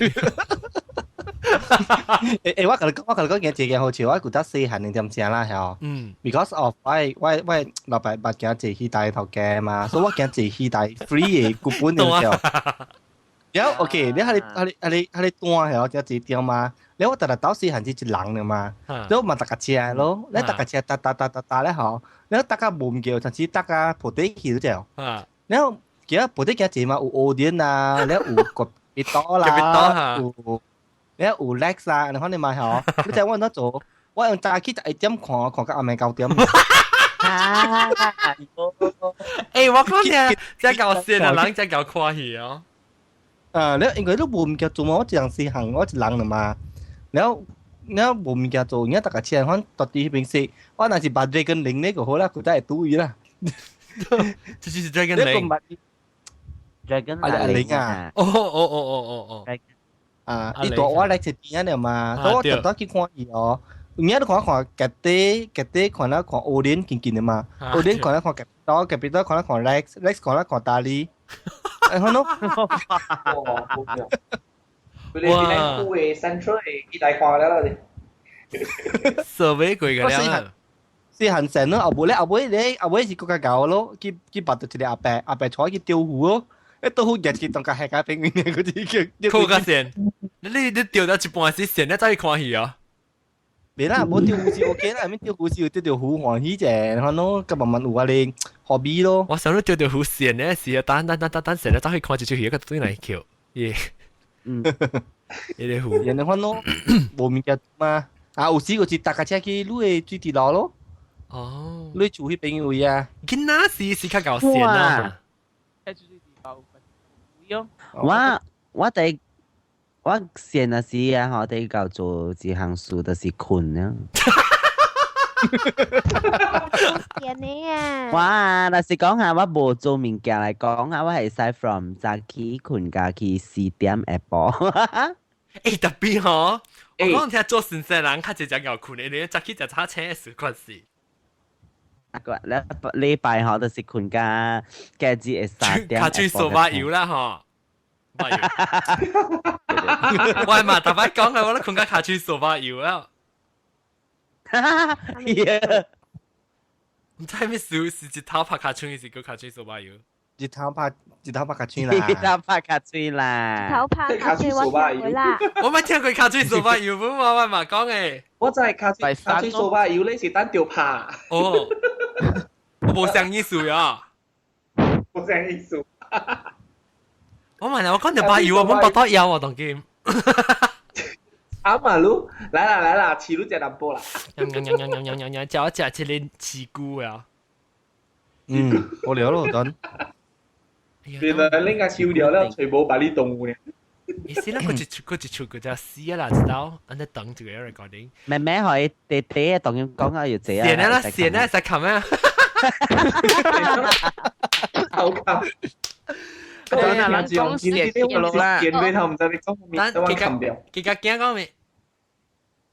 我同你講件事好笑，我覺得細漢你點正啦，係哦。Because of 我老爸爸驚自己帶頭嘅嘛，所以我驚自己帶 free 嘅股本嘅時候。然後 OK，你係你單係我只自掉嘛，你我特特到細漢只人嘅嘛，然後咪搭架車咯，你搭架車搭咧嗬，然後搭架冇叫，甚至搭架鋪地橋就。然後其實部啲嘅字嘛有 Odeon 啊，然後有Capital 啦，然後有 Lex 啊，你看你買嗬，你就揾得做，我用早起就1點看到暗暝9點。誒，我講真搞線啊，人真搞歡喜哦。然後因為都冇物件做嘛，我淨係行我一人嚟嘛，然後冇物件做，而家大家車可到底邊食，我那是把 Dragon 零呢個好啦，佢都係賭魚啦。這就是 Dragon 零 ，Dragon 零啊！哦，呢度我嚟食點樣嘛？我特登去看伊哦，而家都看格啲看啦，看 Odeon 見嘅嘛 ，Odeon 看啦看Capital 看啦看 Lex 看啦看大利，係咯。佢哋啲酷嘅 Central 嘅意大看啦你。survey 佢嘅啦。是行成咯，後尾是個教咯，佢拔到一個阿伯坐去釣魚咯，一釣魚日佢當個係個平面嘅嗰啲叫。扣個線，你釣到一半是線，你再去看戲啊？未啦，冇釣魚是 OK 啦，免釣魚是釣魚歡喜啫，看咯，咁慢慢有啊你 hobby 咯。我想到釣魚線咧，是啊，等線咧，走去看一出戲，一個對嚟橋，耶，呢啲魚。人哋看咯，冇物件嘛，有時個是搭架車去擼嘅水地路咯。哦，你住喺邊位啊？囡仔是較搞線啊！我線啊是啊，我哋搞做一項事就是困啊。線你啊！哇，若是講下我無做物件嚟講下，我係使 from 早起困家去4點下晡。誒特別嗬，我講聽做先生人較直接搞困嘅，你早起就揸車事關事。禮拜嗬就是困家，假日係3點。卡住數把油啦嗬，喂嘛，大把講嘅，我都困家卡住數把油啦。唔知咩事，是一頭拍卡住，是個卡住數把油。日頭拍卡嘴啦，日頭拍卡嘴啦，頭拍卡嘴我聽過啦。我咪聽過卡嘴掃把油本我咪講誒。我知卡嘴掃把油你是單條拍。哦，我冇上意思呀。冇上意思。我問你，我講條把油我冇多油啊，當劍。阿馬路，來啦，吃路只淡薄啦。叫我食一個刺菇啊。我聊咯，真。原來你個燒掉了，全部把你動物呢。意思啦，佢一出佢就死啦，知道？我哋等住佢 recording。妹妹可以地地嘅當然講下要這樣。線啦，線啦，實冚啊！好冚。講啦，講線嘅路啦。線佢頭唔知你講咩，都冚掉。佢家驚講咩？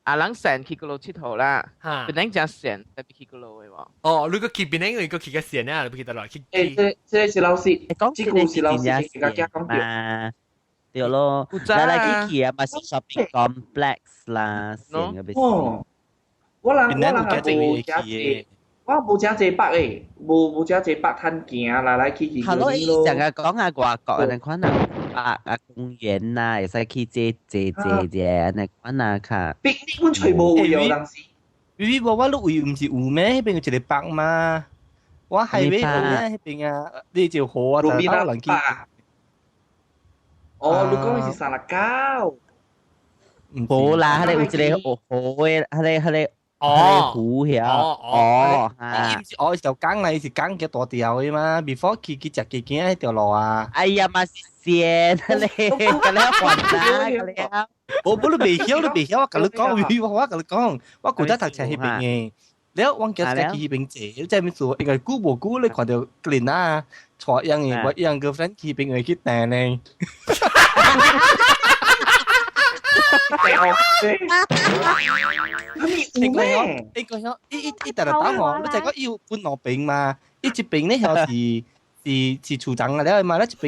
人線去嗰度佚佗啦，變成只線特別去嗰度嘅喎。哦，如果去變成如果去個線咧，你記得啦。這是老師，這個是老師嘅家講掉。對咯，來去啊，嘛是 shopping complex 啦，線嘅別。哦，我人冇加濟，我冇加濟北誒，冇加濟北攤行來去。Hello，伊成日講下外國人可能啊公園呐，會使去坐安尼款啊卡。你本全部會有當時。我都會唔是有咩？嗰邊有一個北嘛，我係咩嗰邊啊？呢條河啊，但係能見。哦，你講嘅是沙拉膠。冇啦，佢哋有一個河嘅，佢哋湖遐。我就講啦，是講幾大條嘅嘛 ，before 去食幾間嗰條路啊。哎呀，嘛是線咧，咁樣混啦，咁樣。我你未曉，我同你講，我同你講，我覺得讀冊嗰邊嘅。แล้ววังเกี่ยวกับขี่เป็นเจ๋ใจเป็นสูงอีกกูบอกกูเลยขอเดียวกลิ่นหน้าชอยังไงว่ายังเกิร์ลเฟรนด์ขี่เป็นไงคิดแต่เอง應該一但係打我，你就講要半羅餅嘛，一隻餅咧係處長嘅，你係嘛？一隻餅。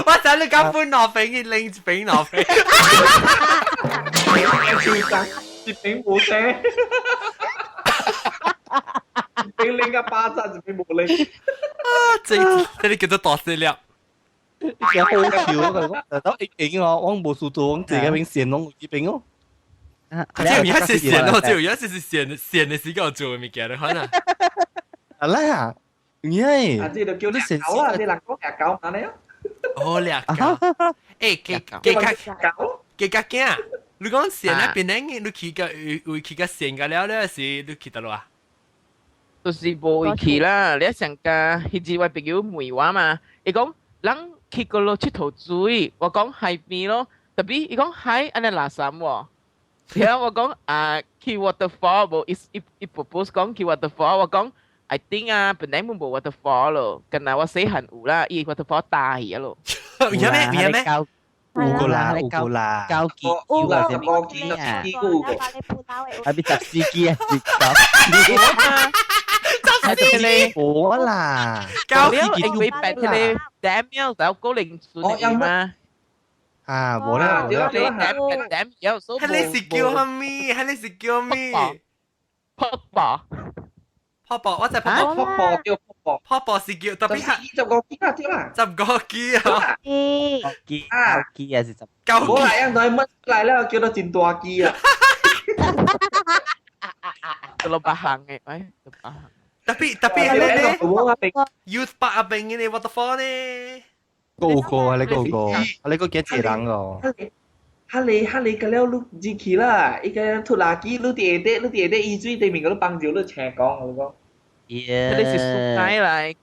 我睇你講半羅餅，一拎餅羅餅。處長，一餅冇聲。俾拎個巴扎就俾冇拎。這你叫做大勢力。有好笑啊！但係影我冇數到，我自己邊線窿一邊哦。即係而家是線咯，即係而家是線嘅時間做嘅物件，你看啊。係啦，耶！啊，即係叫你狗啦，你能講隻狗嘛你啊？哦，隻狗。誒，嘅驚，你講線咧邊咧？你去個會去個線個了咧，是你去得咯啊？就是冇去啦，你一上架迄隻位朋友梅話嘛，伊講人去嗰度佚佗水，我講海邊咯，特別伊講海安尼垃圾喎，然後我講去 waterfall 無，伊 propose 講去 waterfall，我講 I think 本來冇 waterfall 咯，近來我死痕有啦，伊 waterfall 大嘢咯，有咩？有個啦，高級有啦，高級啊，啊，你十司機啊，我啦，高級因為白佢哋點樣就高齡算嘛。啊，冇啦，點有數。係你是叫咩？係你是叫咩？泡泡，我就泡泡是叫，特別係10個機啊，對啦，10個機啊，機啊是10。冇啦，人哋乜嚟咧？叫到真大機啊！到八行嘅，喂，到八行。tapi ini youth park apa ini waterfall ni go 你個幾隻人個哈你個了你自己啦一個拖拉機你哋依水對面嗰度幫住你斜講我講你是樹街嚟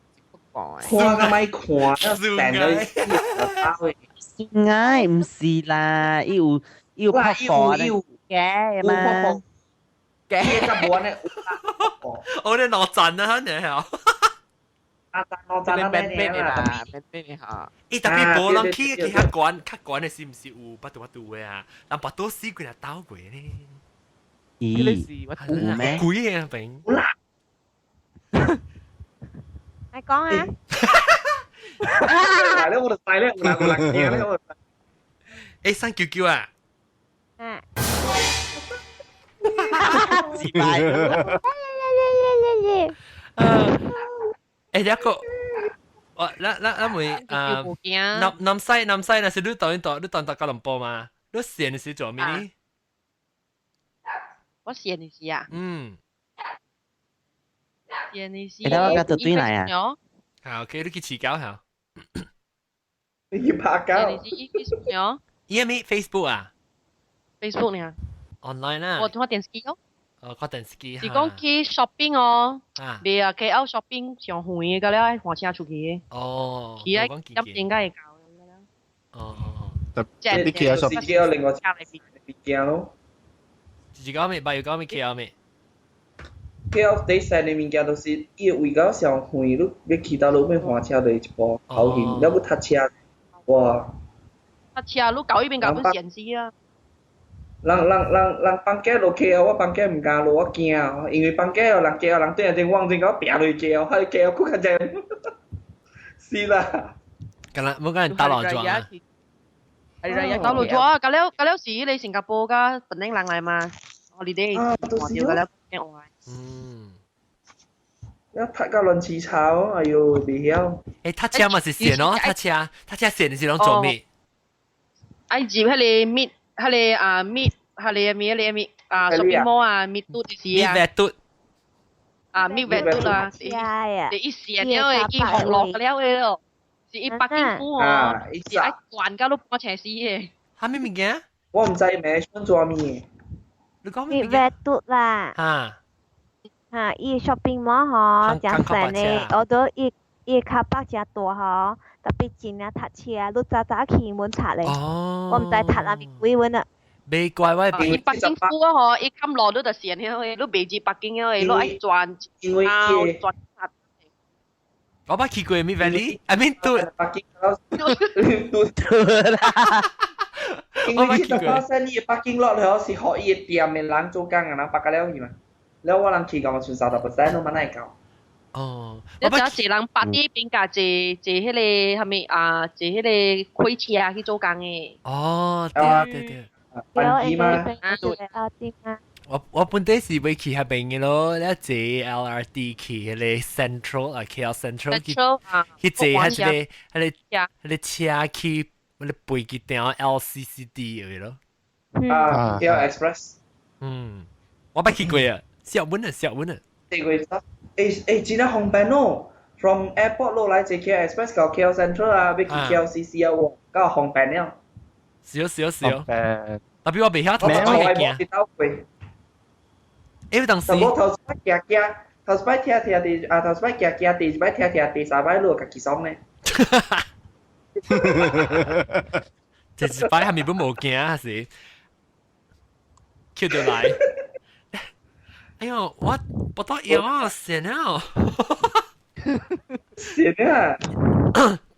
看個咪看樹街唔是啦要泡泡嘅嘛嘅就冇咧，我哋落陣啊，你係落陣啊，咩啦？咩嚇？特別冇人去較關嘅是唔是有巴肚嘅啊？人巴肚死佢係倒過咧。咦？有咩？貴啊餅。好啦，你講啊！係咧，我就細咧，我驚咧，我。誒，399啊！自敗。一個咱咪南西那是你當到吉隆坡嘛？你線你是做咩呢？我線你是啊？線你是。你睇我家做對嚟啊？好 ，OK， 你去試搞下。你去拍膠。線你是Facebook喏？依咩 Facebook 啊 ？Facebook 呢？online 啦。我睇電視咯。看電視機。是講去 shopping 哦，你啊 KL shopping 上遠嘅了，換車出去嘅。哦。佢喺入邊嘅搞嘅啦。哦。即係你 KL shopping 自己有另外別件咯。自己講咩？把要講咩 KL 咩 ？KL 第三嘅物件都是伊位到上遠，你要去到路邊換車就一部好遠，你要搭車，哇！搭車你搞呢邊搞本現實啊！人放假落 KL， 我放假唔敢落，我驚，因為放假有人 KL 人對人往正搞拼落 KL，喺 KL 佫較正，是啦。咁啦，冇講人打落撞啊！打落撞啊！咁了時你新加坡㗎本地人嚟嘛？我哋啲換掉㗎啦，驚我。一拍到亂七炒，哎呦，未曉。誒，搭車嘛是線咯，搭車線是攞做咩？愛接迄個搣。佢哋搣，佢哋搣shopping mall 啊，搣嘟啲啊，搣嘟搣嘟啊，你一線了嘅，一紅落了嘅咯，是一百斤股哦，是愛關到都半車死嘅。嚇咩物件？我唔知咩想做咩。你講咩？搣嘟啦。伊 shopping mall 嗬，真細呢，我都伊卡巴真大嗬。特別錢啊，搭車啊，都早起門搭咧。我唔知搭啊邊幾蚊啊。未怪我邊。伊北京府啊，嗬，伊冚落都就線嘅，你未至北京嘅，你愛轉轉搭。我捌去過 Mid Valley，I mean 都。北京啦。因為伊就發生伊北京落嚟，是學伊店嘅人做工啊，人白個了伊嘛。แล้ว我人去講算30%都蠻難搞。哦，你就一人八啲邊架坐迄個係咪坐迄個開車去做工嘅？哦，對。班機嘛，我本地是會去嗰邊嘅咯，咧坐 LRT 去迄個 Central KL Central 去坐迄個車去嗰個飛機頂 LCCD 嘅咯。KL Express。我捌去過啊，小文啊。四個月真係方便哦 ！From airport 落來坐 KL Express 到 KL Central 啊，要去 KLCC 啊，哇，夠方便了。少。特別我未曉，我係驚。因為當時我頭先行，頭先行第一擺行，第三擺路家己爽咧。第一擺係咪本冇驚還是？叫到來。哎呦，我不到腰啊，線啊！線啊！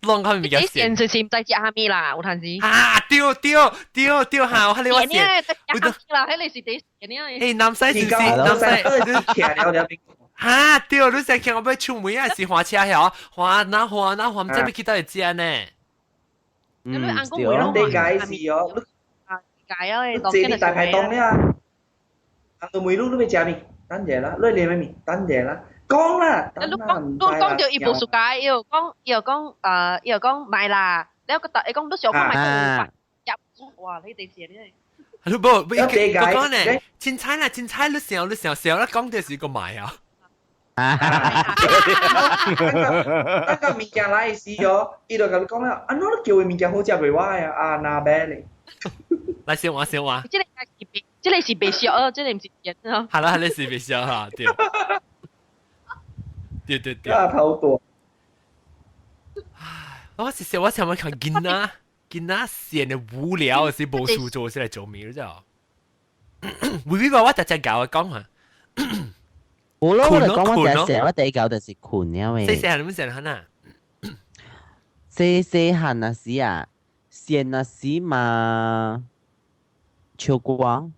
浪佢咪有線就是唔知食下面啦，有陣時。丟下，我睇你話線。我都啦，喺你是第線呢？誒，南西是唔是？南西。嚇！丟，你成日我要出門啊，是滑車係滑唔知要去到嚟食呢？你按個門咯，地解是哦。解啊！你借你大排檔咧啊！按到每路都要食面，等陣啦，你嚟咩面？等陣啦。講啦，你講到一部暑假，又講買啦，你講都想講買入，哇！你哋事呢？你冇，我講呢，凊彩啦，你笑啦，講嘅是個買啊。等個物件來時咗，伊就咁講啦，我都叫佢物件好食袂壞啊，拿咩嚟？來笑話。這裡是白笑啊，這裡唔是人啊。係啦，是白笑嚇，對。啊，頭大。我是想看囡仔閒的無聊，是無事做先嚟做咩啫？會話我直接教佢講啊。冇咯，我哋講我成日地教就是困因為。細漢點細漢啊？細漢啊時啊，閒啊時嘛，超過。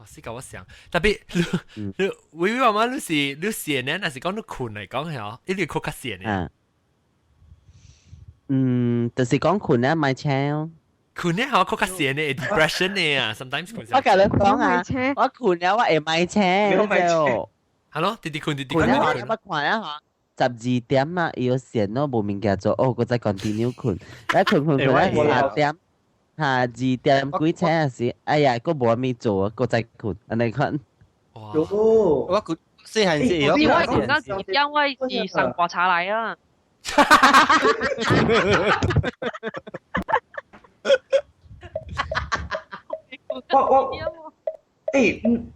是教我想，特別你會話嘛？你閒呢？還是講你困嚟講係哦？一定靠較閒嘅。就是講困咧，買車。困咧，我靠較閒嘅 depression 嘅啊 ，sometimes 困。我同你講啊，我困咧，我會買車。係咯，啲困。困咧，我乜困啊？ 12點啊，要線咯，冇物件做，哦，我再 continue 困，困下2點幾車啊時，哎呀，個冇咩做啊，個再困，安尼看。我個細漢時，我因為是上國茶嚟啊。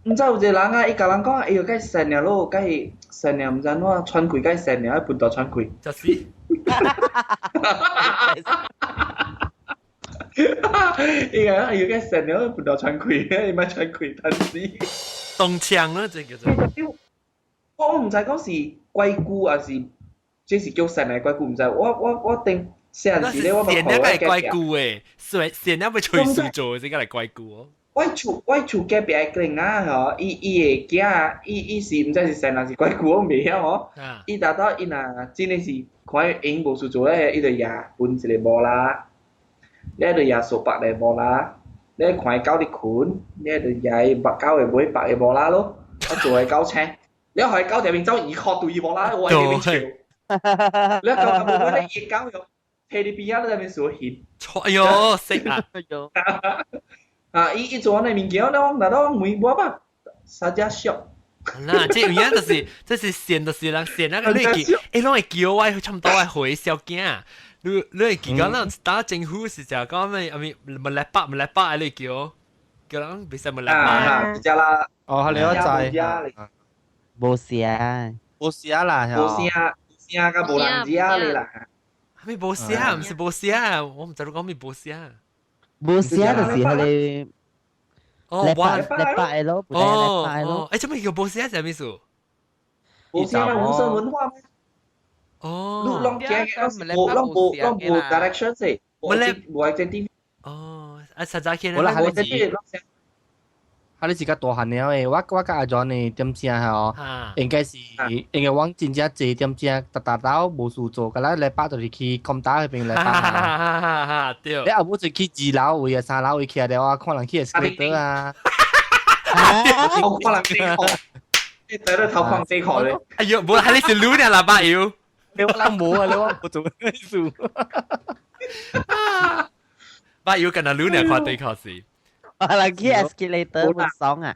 唔知有一個人啊，伊甲人講，哎呦，該神了咯，該神了，唔知怎穿開該神了，半道穿開。就是。伊個哎呦，該神了，半道穿開，伊咪穿開，但是動槍啦，這叫做。我唔知講是鬼故還是，這是叫神嚟鬼故，唔知。我定細陣時咧，我咪學係鬼故誒，神了咪隨時做，先嚟鬼故哦。我厝隔壁個囡仔吼，伊個囝，伊是毋知是神還是鬼故，我袂曉吼。伊達到伊若真誒是看伊無事做咧，伊就掠分一個無啦，咧就掠數百個無啦，咧看伊狗佇困，咧就掠伊目狗會尾白個無啦咯，我做個狗青，你互伊狗條面走移學對伊無啦，我喺邊笑，你狗咁冇咧伊狗又摕你邊仔咧喺邊數翕，哎呦，識啊！啊！伊做安尼物件，那都每我吧，三隻小。嗱，即有影就是線，就是人線那個你記，誒，攏會叫我差唔多係回小囝，你會記講咱打政府是就講咩？咪嚟北，你叫人別使咪嚟北。只啦，哦，你我知。冇事啊，冇事啊啦，冇事啊，個無人知啊你啦。咪冇事啊，唔是冇事啊，我唔知你講咩冇事啊。冇事啊，就是佢哋禮拜咯，禮拜咯。誒，做咩叫冇事啊？係咩事？冇事啊，冇新文化咩？哦，攏冇 direction 啫，冇 activity。哦，實在嘅。好啦，你自己大漢了誒，我甲阿 John 誒點聲吼，應該是應該往真正濟點聲，達到無事做，個啦禮拜就是去公打嗰邊禮拜。對。你後尾就去2樓位啊、3樓位徛咧，我看人去 escalator 啊。我可能這個，你睇到頭放這個咧。哎呦，冇係你是擼呢啦，八友。你我諗冇啊，你我做咩事？八友跟阿擼呢看對考試。Lagi escalator 會爽啊！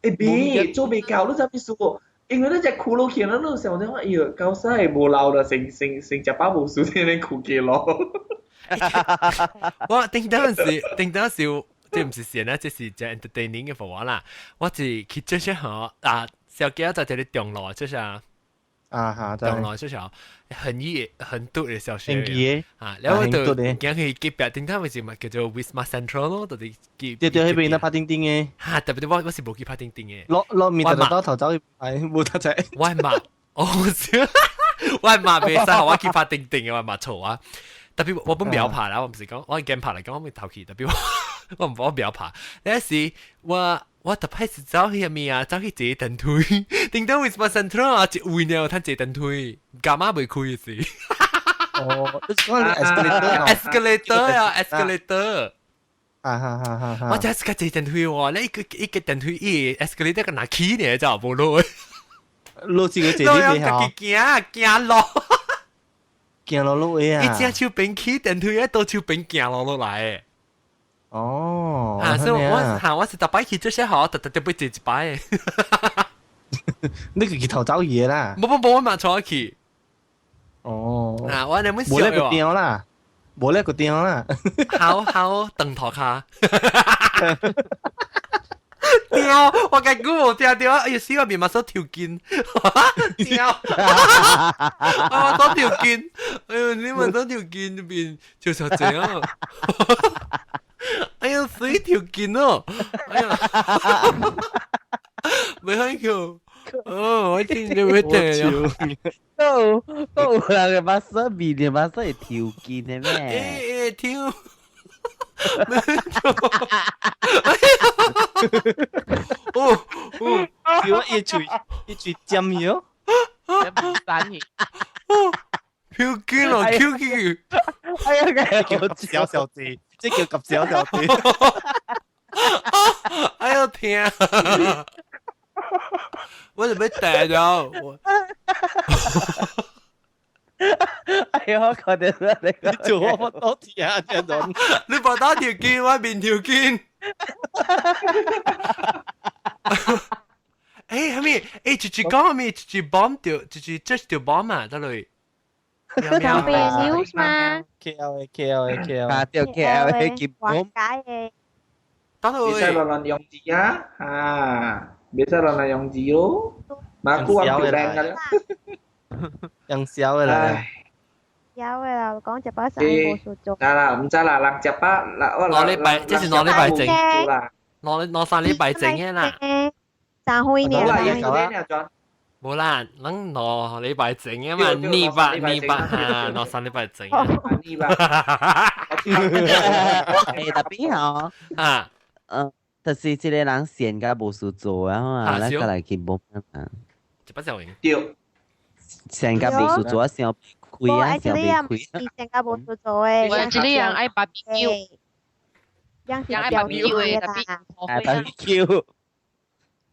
誒，做未夠，你知咩事喎？因為你隻骷髏見到你時候，你話哎呀，夠晒無鬧啦，成隻包無數啲你酷嘅咯。我頂當時，即唔是線啦，即是只 entertaining 嘅服務啦。我係去這些嚇啊，小姐在這裡中路，就是啊。啊哈，中路就是很陡嘅小學園啊，然後就行去隔壁頂頭位置嘛，叫做 Wisma Central 咯，就係對嗰邊咧拍叮叮嘅。嚇，特別我是冇去拍叮叮嘅。落面就到頭走去拍，冇得滯。我係罵，我係罵未使，我去拍叮叮嘅，我係罵錯啊。特別我本唔要拍啦，我唔是講，我係驚拍嚟講，我咪頭期特別我唔要拍。有時我特別是走去入面啊，走去坐電梯，頂到 Wisma Central 啊，一位呢，佢坐電梯，幹嘛未開事？哦，你講 escalator 啊 ，escalator。哈。我真係坐電梯喎，你一個電梯escalator 個哪起呢？就冇落。落住個坐電梯嚇，行落。行落去啊！一隻手邊起電梯，一到手邊行落來。哦，啊，所以我是特擺去這些好，特別坐一擺。你去頭走嘢啦？冇，我嘛坐去。哦，啊，我你冇笑冇呢個掉啦，冇呢個掉啦。好，等頭卡。掉，我嘅估掉，哎呀死我面嘛手條筋，掉，我手條筋，哎呀你咪手條筋入邊就這樣，哎呀死條筋哦，哎呀，未開橋，哦我聽你會聽，都有人嘅把手面嘅把手係條筋嘅咩？條。叫一嘴尖藥，散去。跳筋咯，跳筋。哎呀，叫小字，即叫及小字。哎呦天！我就要跌咗。哎呀，我覺得你做我乜多啲啊，張總。你把打條肩，我面條肩。係咪？直接講係咪？直接 bomb 掉，直接 judge 條 bomb 啊，得嘞。上邊 news 嘛 KL 啊，掉 KL 結話解嘅。得嘞。Bisa lawan yang dia, bisa lawan yang zero. Mà aku ambil đen kan. 人少嘅啦。有嘅啦，講就把晒冇數做。嗱，唔使啦，人接巴嗱，攞禮拜，即是攞禮拜整，攞3禮拜整嘅啦。散開呢？冇啦，要做呢，John。冇啦，能攞禮拜整嘅嘛？呢把嚇，攞3禮拜整。呢把。tapi ho 啊，就是即個人閒甲無事做啊嘛，咱過來去摸啊。一不小心。對。閒甲無事做啊，想開啊，想未開。成家冇數做嘅。我這裡人愛 barbecue，人愛 barbecue 嘅，特別barbecue。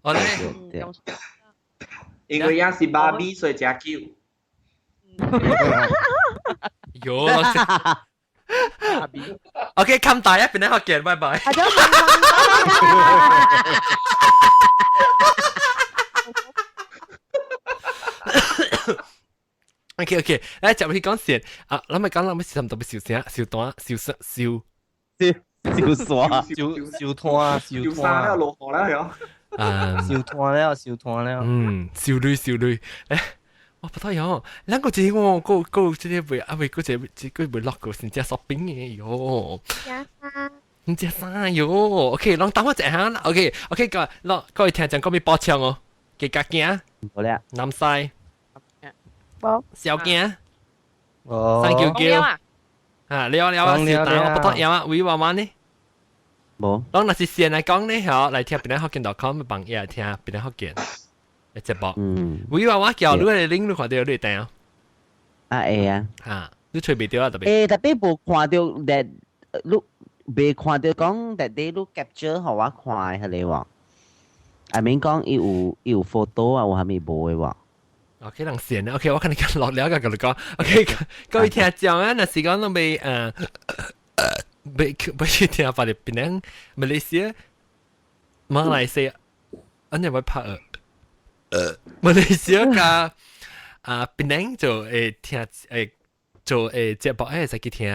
我咧，因為人是芭比，所以食酒。喲，OK，冚大一邊咧學嘅，拜拜。OK，嚟就去講先啊！諗咪講諗咪笑唔到，笑聲、笑短、笑聲、笑沙了落河啦，有。笑斷了，笑女，誒，我不得有，兩個字我個即係會嗰隻會落個先只 shopping 嘅喲。唔知啥喲 ？OK，等我一下啦。OK，各位聽眾講咪報槍哦，幾格件？冇咧，南西。冇小件，哦，三叫聊啊，是但我不得有啊，會話話呢？冇。當那是先嚟講呢，嗬，嚟聽邊啲學見.com 幫嘢聽邊啲學見，一直播。會話話叫你嚟拎你看到你聽啊？啊會啊。嚇，你吹未到啊特別。特別冇看到that，你未看到講 that day 你 capture 互我看係你喎。I mean 講有 photo 啊，我係咪冇嘅喎。OK，人線咧 ，OK，我看你講落了個講 ，OK，各位聽眾啊，那時講都未未去聽法律邊樣，馬來西亞、馬來西亞，安尼會拍馬來西亞個邊樣就聽做節目就去聽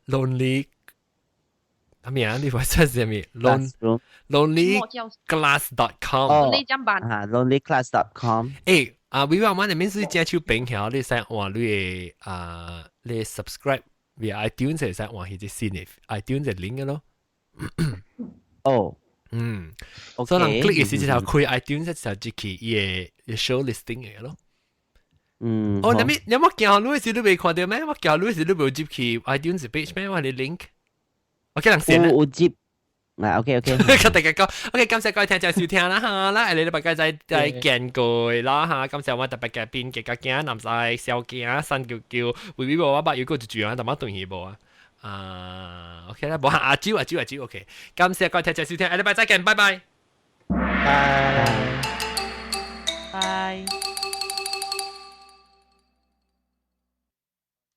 lonely，係咪啊？你話出係咪？lonelyclass.com，lonelyclass.com， 微軟網裡面是正手柄條，你使換你你 subscribe via iTunes 就使換佢隻新嘅 iTunes 嘅 link 嘅咯。哦，所以人 click 嘅時就開 iTunes 就接佢嘅 show listing 嘅咯。你有冇見你時你未看到咩？我見你時你冇接佢 iTunes page 咩？我哋 link。OK，人先啦。有接。OK，大家講 OK，感謝各位聽眾收聽啦嚇，啦，你哋大家再見過啦嚇，感謝我特別嘅邊嘅家境，南晒小件啊，新叫微微無我把要個住啊，但乜東西無啊？OK 啦，冇阿蕉 OK，感謝各位聽眾收聽，下禮拜再見，拜拜。